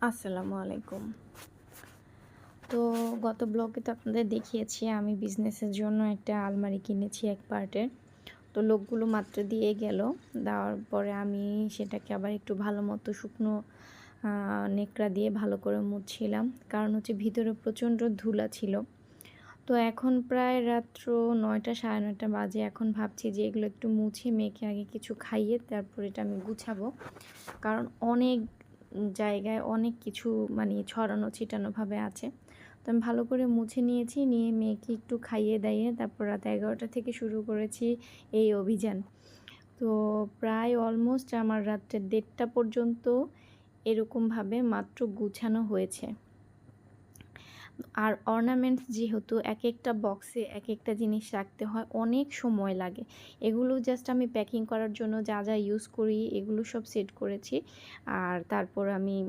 আসসালামু আলাইকুম। তো গত ব্লগে তো আপনাদের দেখিয়েছি আমি বিজনেসের জন্য একটা আলমারি কিনেছি এক পার্টের। তো লোকগুলো মাত্র দিয়ে গেল। দেওয়ার পরে আমি সেটাকে আবার একটু ভালো মতো শুকনো নেকড়া দিয়ে ভালো করে মুছছিলাম। কারণ হচ্ছে ভিতরে প্রচণ্ড ধুলা ছিল। তো এখন প্রায় রাত্র ৯টা ৯:৩০ বাজে। এখন ভাবছি যে এগুলো একটু মুছে মেখে আগে কিছু খাইয়ে তারপর এটা আমি গুছাবো। কারণ অনেক জায়গায় অনেক কিছু মানে ছড়ানো ছিটানোভাবে আছে। তো আমি ভালো করে মুছে নিয়েছি, নিয়ে মেয়েকে একটু খাইয়ে দাইয়ে তারপর রাত 11টা থেকে শুরু করেছি এই অভিযান। তো প্রায় অলমোস্ট আমার রাত্রে 1:30টা পর্যন্ত এরকমভাবে মাত্র গুছানো হয়েছে। আর অর্নামেন্টস যেহেতু একেকটা বক্সে একেকটা জিনিস রাখতে হয়, অনেক সময় লাগে। এগুলো জাস্ট আমি প্যাকিং করার জন্য যা ইউজ করি এগুলো সব সেট করেছি। আর তারপর আমি